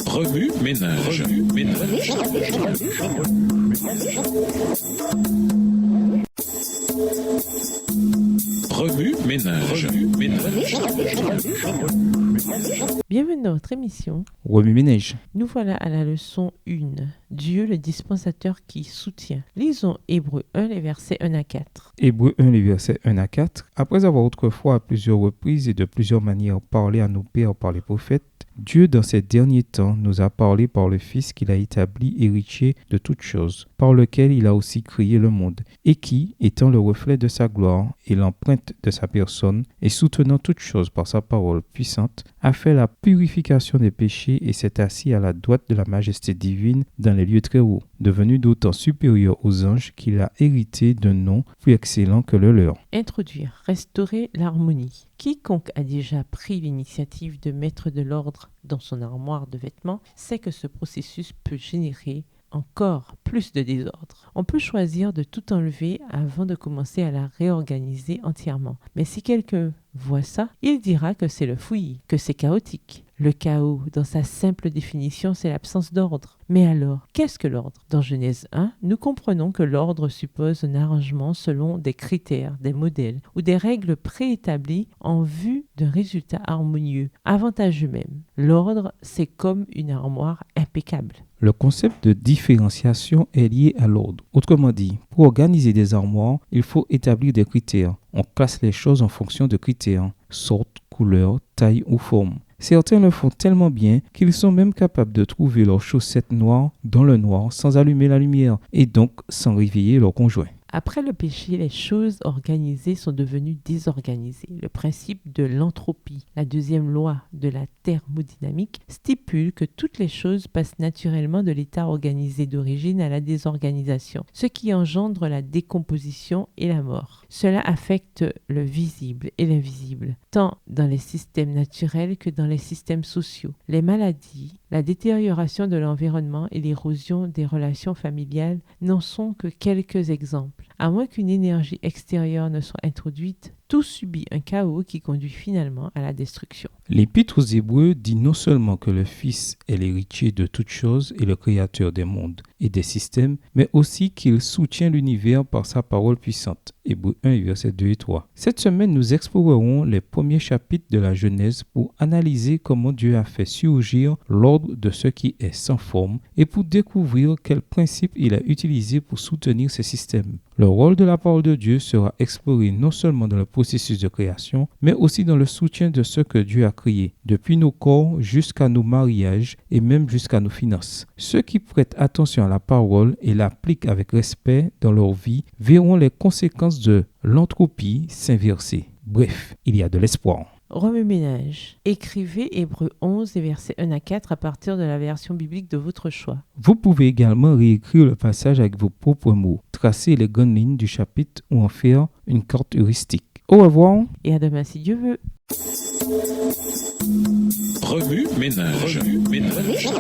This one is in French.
Remue ménage. Remue ménage. Bienvenue dans votre émission. Remue ménage. Nous voilà à la leçon 1. Dieu le dispensateur qui soutient. Lisons Hébreux 1, les versets 1 à 4. Hébreux 1, les versets 1 à 4. Après avoir autrefois à plusieurs reprises et de plusieurs manières parlé à nos pères par les prophètes, Dieu, dans ces derniers temps, nous a parlé par le Fils qu'il a établi héritier de toutes choses, par lequel il a aussi créé le monde, et qui, étant le reflet de sa gloire et l'empreinte de sa personne, et soutenant toutes choses par sa parole puissante, a fait la purification des péchés et s'est assis à la droite de la majesté divine dans les lieux très hauts, devenu d'autant supérieur aux anges qu'il a hérité d'un nom plus excellent que le leur. Introduire, restaurer l'harmonie. Quiconque a déjà pris l'initiative de mettre de l'ordre dans son armoire de vêtements sait que ce processus peut générer encore plus de désordre. On peut choisir de tout enlever avant de commencer à la réorganiser entièrement. Mais si quelqu'un voit ça, il dira que c'est le fouillis, que c'est chaotique. Le chaos, dans sa simple définition, c'est l'absence d'ordre. Mais alors, qu'est-ce que l'ordre ? Dans Genèse 1, nous comprenons que l'ordre suppose un arrangement selon des critères, des modèles ou des règles préétablies en vue d'un résultat harmonieux, avantageux même. L'ordre, c'est comme une armoire impeccable. Le concept de différenciation est lié à l'ordre. Autrement dit, pour organiser des armoires, il faut établir des critères. On classe les choses en fonction de critères, sorte, couleur, taille ou forme. Certains le font tellement bien qu'ils sont même capables de trouver leurs chaussettes noires dans le noir sans allumer la lumière et donc sans réveiller leur conjoint. Après le péché, les choses organisées sont devenues désorganisées. Le principe de l'entropie, la deuxième loi de la thermodynamique, stipule que toutes les choses passent naturellement de l'état organisé d'origine à la désorganisation, ce qui engendre la décomposition et la mort. Cela affecte le visible et l'invisible, tant dans les systèmes naturels que dans les systèmes sociaux. Les maladies, la détérioration de l'environnement et l'érosion des relations familiales n'en sont que quelques exemples. À moins qu'une énergie extérieure ne soit introduite, tout subit un chaos qui conduit finalement à la destruction. L'Épître aux Hébreux dit non seulement que le Fils est l'héritier de toutes choses et le créateur des mondes et des systèmes, mais aussi qu'il soutient l'univers par sa parole puissante. Hébreux 1, versets 2 et 3. Cette semaine, nous explorerons les premiers chapitres de la Genèse pour analyser comment Dieu a fait surgir l'ordre de ce qui est sans forme et pour découvrir quels principes il a utilisés pour soutenir ces systèmes. Le rôle de la parole de Dieu sera exploré non seulement dans le processus de création, mais aussi dans le soutien de ce que Dieu a créé, depuis nos corps jusqu'à nos mariages et même jusqu'à nos finances. Ceux qui prêtent attention à la parole et l'appliquent avec respect dans leur vie verront les conséquences de l'entropie s'inverser. Bref, il y a de l'espoir. Remue-ménage. Écrivez Hébreux 11 et versets 1 à 4 à partir de la version biblique de votre choix. Vous pouvez également réécrire le passage avec vos propres mots, tracer les grandes lignes du chapitre ou en faire une carte heuristique. Au revoir. Et à demain si Dieu veut. Remue ménage. Remue ménage.